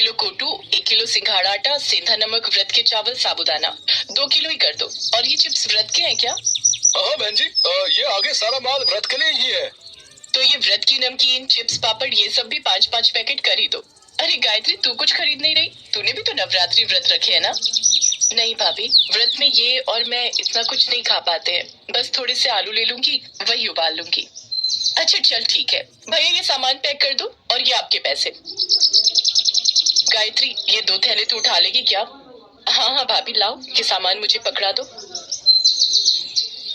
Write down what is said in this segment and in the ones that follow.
Kilo कोटू, 1 kilo सिंघाड़ा आटा, सेंधा नमक, व्रत के चावल, साबूदाना 2 किलो ही कर दो। और ये चिप्स व्रत के हैं क्या? हाँ बहन जी, ये आगे सारा माल व्रत के लिए ही है। तो ये व्रत की नमकीन, चिप्स, पापड़ ये सब भी 5-5 पैकेट कर ही दो। अरे गायत्री, तू कुछ खरीद नहीं रही? तूने भी तो नवरात्रि व्रत रखे है ना? नहीं भाभी, व्रत में ये और मैं इतना कुछ नहीं खा पाते हैं। बस थोड़े से आलू ले लूंगी, वही उबाल लूंगी। अच्छा चल ठीक है भैया, ये सामान पैक कर दो और ये आपके पैसे। गायत्री, ये 2 थैले तू उठा लेगी क्या? हाँ हाँ भाभी, लाओ ये सामान मुझे पकड़ा दो।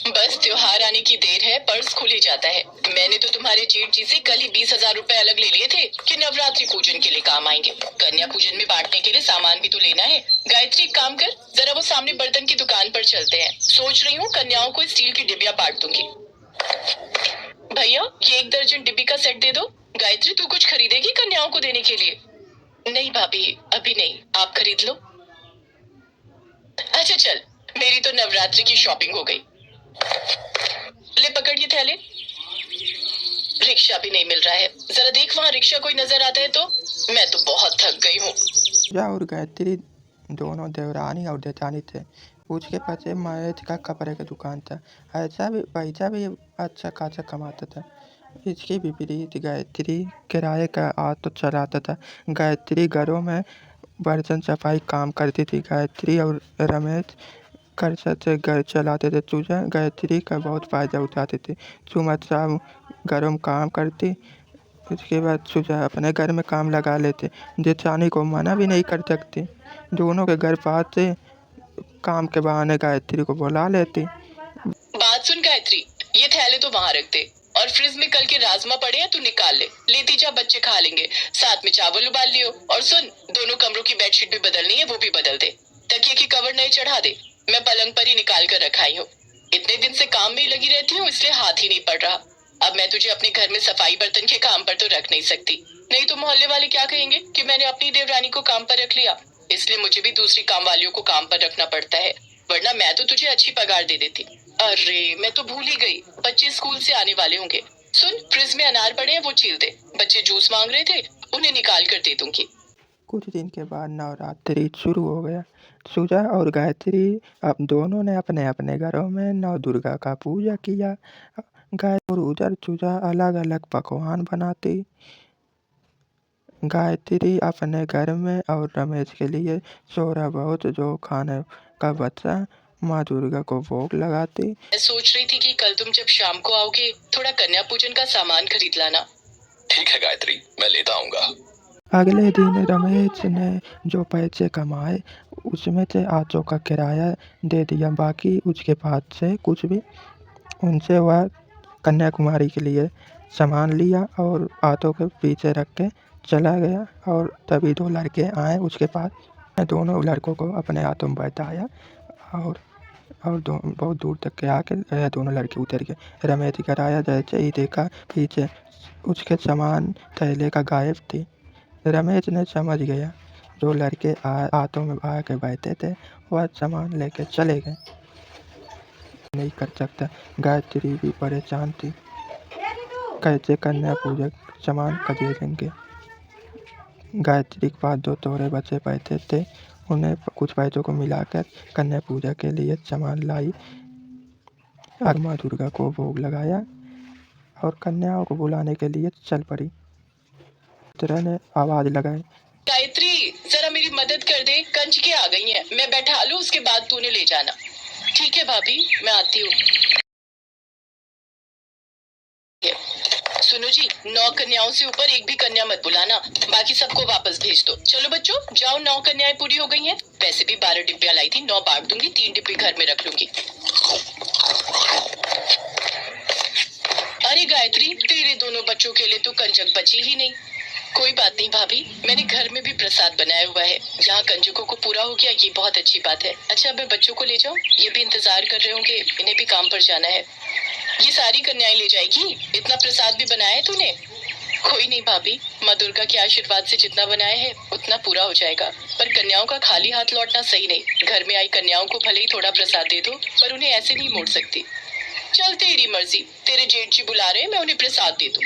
बस त्योहार आने की देर है, पर्स खुल ही जाता है। मैंने तो तुम्हारे जेठ जी से कल ही 20,000 रुपए अलग ले लिए थे कि नवरात्रि पूजन के लिए काम आएंगे। कन्या पूजन में बांटने के लिए सामान भी तो लेना है। गायत्री एक काम कर, जरा वो सामने बर्तन की दुकान पर चलते हैं। सोच रही हूँ कन्याओं को स्टील की डिबिया बांट दूंगी। भैया, ये 1 दर्जन डिब्बी का सेट दे दो। गायत्री, तू कुछ खरीदेगी कन्याओं को देने के लिए? नहीं भाभी, अभी नहीं, आप खरीद लो। अच्छा चल, मेरी तो नवरात्रि की शॉपिंग हो गई। ले पकड़ ये थैले। रिक्शा भी नहीं मिल रहा है, जरा देख वहाँ रिक्शा कोई नजर आता है तो। मैं तो बहुत थक गई हूँ। पूजा और गायत्री दोनों देवरानी और जेठानी थे। उसके पास एक महेश का कपड़े की दुकान था। पैसा भी अच्छा खासा कमाता था। इसके विपरीत गायत्री किराए का ऑटो चलाता था। गायत्री घरों में बर्तन सफाई काम करती थी। गायत्री और रमेश खर्चा से घर चलाते थे। पूजा गायत्री का बहुत फायदा उठाती थी। सुबह शाम घरों में काम करती। उसके बाद सुजा अपने घर में काम लगा लेते। जेठानी को मना भी नहीं कर सकती। दोनों के घर पास से काम के बहाने गायत्री को बुला लेती। बात सुन गायत्री, ये थैले तो वहाँ रख दे और फ्रिज में कल के राजमा पड़े हैं, तू निकाल ले। लेती जा, बच्चे खा लेंगे। साथ में चावल उबाल लियो। और सुन, दोनों कमरों की बेडशीट भी बदलनी है, वो भी बदल दे। तकिए की कवर नए चढ़ा दे। मैं पलंग पर ही निकाल कर रखाई हूँ। इतने दिन से काम में ही लगी रहती हूँ, इसलिए हाथ ही नहीं पड़ रहा। अब मैं तुझे अपने घर में सफाई बर्तन के काम पर तो रख नहीं सकती, नहीं तो मोहल्ले वाले क्या कहेंगे कि मैंने अपनी देवरानी को काम पर रख लिया। इसलिए मुझे भी दूसरी काम वालियों को काम पर रखना पड़ता है, वरना मैं तो तुझे अच्छी पगार दे देती। अरे मैं तो भूल ही गई, बच्चे स्कूल से आने वाले होंगे। सुन, फ्रिज में अनार पड़े हैं, वो छील दे। बच्चे जूस मांग रहे थे, उन्हें निकाल कर दे दूंगी। कुछ दिन के बाद नवरात्रि शुरू हो गया। सुजा और गायत्री अब दोनों ने अपने अपने घरों में नव दुर्गा का पूजा किया। गाय और उधर सुजा अलग अलग पकवान बनाती। गायत्री अपने घर में और रमेश के लिए थोड़ा बहुत जो खाने का बचा माँ दुर्गा को भोग लगाती। मैं सोच रही थी कि कल तुम जब शाम को आओगे, थोड़ा कन्या पूजन का सामान खरीद लाना। ठीक है गायत्री, मैं लेता आऊंगा। अगले दिन रमेश ने जो पैसे कमाए उसमें से ऑटो का किराया दे दिया। बाकी उसके पास से कुछ भी उनसे वह कन्याकुमारी के लिए सामान लिया और ऑटो के पीछे रख के चला गया। और तभी 2 लड़के आए उसके पास। दोनों लड़कों को अपने ऑटो में बैठाया और बहुत दूर तक के आके दोनों लड़के उतर गए। रमेश घर आया, जैसे ही देखा पीछे उसके सामान थैले का गायब थी। रमेश ने समझ गया 2 लड़के ऑटो में आके बैठे थे, वह सामान लेके चले गए। नहीं कर सकता। गायत्री भी परेशान थी, कैसे कन्या पूजक सामान खरीदेंगे। गायत्री के पास 2 तोड़े बचे पैसे थे, उन्हें कुछ पैसों को मिलाकर कन्या पूजा के लिए सामान लाई। माँ दुर्गा को भोग लगाया और कन्याओं को बुलाने के लिए चल पड़ी। तरह ने आवाज लगाई, गायत्री जरा मेरी मदद कर दे, कंजके आ गई हैं। मैं बैठा लूं, उसके बाद तू उन्हें ले जाना। ठीक है भाभी, मैं आती हूँ। सुनो जी, 9 कन्याओं से ऊपर एक भी कन्या मत बुलाना, बाकी सबको वापस भेज दो। चलो बच्चों जाओ, 9 कन्याएं पूरी हो गई हैं। वैसे भी 12 डिब्बियां लाई थी, 9 बांट दूंगी, 3 डिब्बी घर में रख लूंगी। अरे गायत्री, तेरे दोनों बच्चों के लिए तो कंजक बची ही नहीं। कोई बात नहीं भाभी, मैंने घर में भी प्रसाद बनाया हुआ है। यहाँ कंजकों को पूरा हो गया, ये बहुत अच्छी बात है। अच्छा मैं बच्चों को ले जाऊँ, ये भी इंतजार कर रहे होंगे, इन्हें भी काम पर जाना है। ये सारी कन्याएं ले जाएगी? इतना प्रसाद भी बनाया है तूने? कोई नहीं भाभी, माँ दुर्गा के आशीर्वाद से जितना बनाया है उतना पूरा हो जाएगा। पर कन्याओं का खाली हाथ लौटना सही नहीं। घर में आई कन्याओं को भले ही थोड़ा प्रसाद दे दो, पर उन्हें ऐसे नहीं मोड़ सकती। चल तेरी मर्जी, तेरे जेठ जी बुला रहे हैं, मैं उन्हें प्रसाद दे दूं।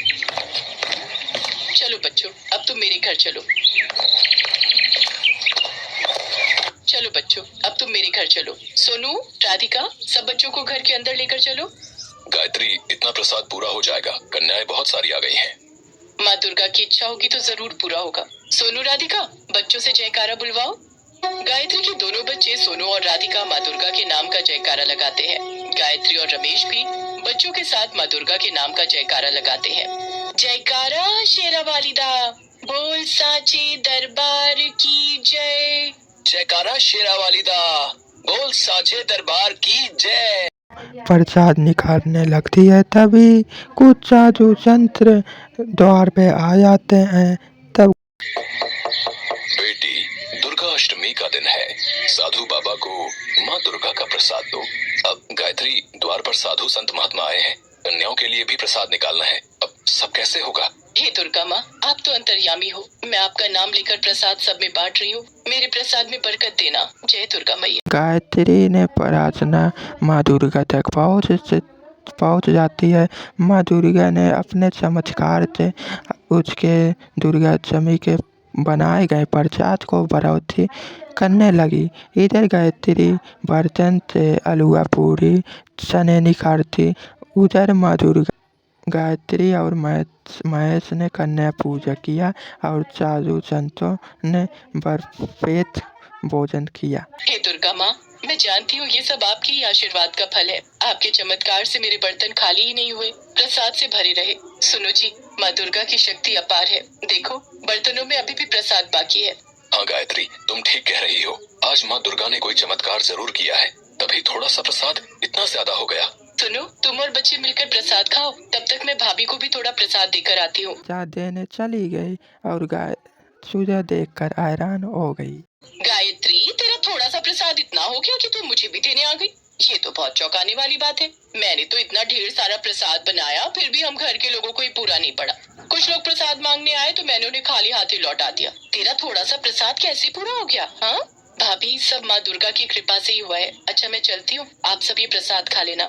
चलो बच्चों, अब तुम मेरे घर चलो। चलो बच्चों, अब तुम मेरे घर चलो। सोनू, राधिका, सब बच्चों को घर के अंदर लेकर चलो। गायत्री, इतना प्रसाद पूरा हो जाएगा, कन्याएं बहुत सारी आ गई हैं। माँ दुर्गा की इच्छा होगी तो जरूर पूरा होगा। सोनू, राधिका, बच्चों से जयकारा बुलवाओ। गायत्री के दोनों बच्चे सोनू और राधिका माँ दुर्गा के नाम का जयकारा लगाते हैं। गायत्री और रमेश भी बच्चों के साथ माँ दुर्गा के नाम का जयकारा लगाते हैं। जयकारा शेरा वालिदा, बोल साचे दरबार की जय। जयकारा शेरा वालिदा, बोल साचे दरबार की जय। प्रसाद निकालने लगती है, तभी कुछ साधु संत द्वार पे आ जाते हैं। तब बेटी, दुर्गा अष्टमी का दिन है, साधु बाबा को माँ दुर्गा का प्रसाद दो। अब गायत्री, द्वार पर साधु संत महात्मा आए हैं, कन्याओं के लिए भी प्रसाद निकालना है। अब सब कैसे होगा? हे दुर्गा माँ, आप तो अंतर्यामी हो। मैं आपका नाम लेकर प्रसाद सब में बांट रही हूँ। मेरे प्रसाद में बरकत देना। जय दुर्गा मैया। गायत्री ने प्रार्थना माँ दुर्गा तक पहुँच जाती है। माँ दुर्गा ने अपने चमत्कार से उसके दुर्गाष्टमी के बनाए गए प्रसाद को बढ़ोतरी करने लगी। इधर गायत्री बर्तन से हलवा पूरी चने निकालती। उधर माँ दुर्गा, गायत्री और महेश ने कन्या पूजा किया और साधु संतों ने भरपेट भोजन किया। हे दुर्गा माँ, मैं जानती हूँ ये सब आपके ही आशीर्वाद का फल है। आपके चमत्कार से मेरे बर्तन खाली ही नहीं हुए, प्रसाद से भरे रहे। सुनो जी, माँ दुर्गा की शक्ति अपार है। देखो, बर्तनों में अभी भी प्रसाद बाकी है। हाँ गायत्री, तुम ठीक कह रही हो। आज माँ दुर्गा ने कोई चमत्कार जरूर किया है, तभी थोड़ा सा प्रसाद इतना ज्यादा हो गया। सुनो, तुम और बच्चे मिलकर प्रसाद खाओ, तब तक मैं भाभी को भी थोड़ा प्रसाद देकर आती हूँ। देने चली गई और सूर्य देखकर हैरान हो गई। गायत्री, तेरा थोड़ा सा प्रसाद इतना हो गया कि तुम मुझे भी देने आ गई। ये तो बहुत चौंकाने वाली बात है। मैंने तो इतना ढेर सारा प्रसाद बनाया, फिर भी हम घर के लोगों को ही पूरा नहीं पड़ा। कुछ लोग प्रसाद मांगने आए तो मैंने उन्हें खाली हाथ ही लौटा दिया। तेरा थोड़ा सा प्रसाद कैसे पूरा हो गया? हाँ भाभी, सब माँ दुर्गा की कृपा से ही हुआ है। अच्छा, मैं चलती हूँ, आप सब ये प्रसाद खा लेना।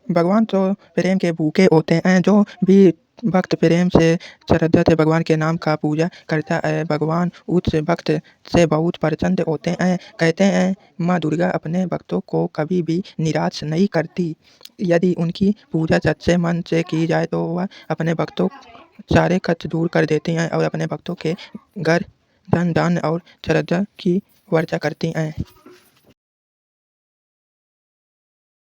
भगवान तो प्रेम के भूखे होते हैं। जो भी भक्त प्रेम से श्रद्धा से भगवान के नाम का पूजा करता है, भगवान उस भक्त से बहुत प्रसन्न होते हैं। कहते हैं माँ दुर्गा अपने भक्तों को कभी भी निराश नहीं करती। यदि उनकी पूजा सच्चे मन से की जाए तो वह अपने भक्तों सारे कष्ट दूर कर देती हैं और अपने भक्तों के घर धन दान और श्रद्धा की वर्षा करती हैं।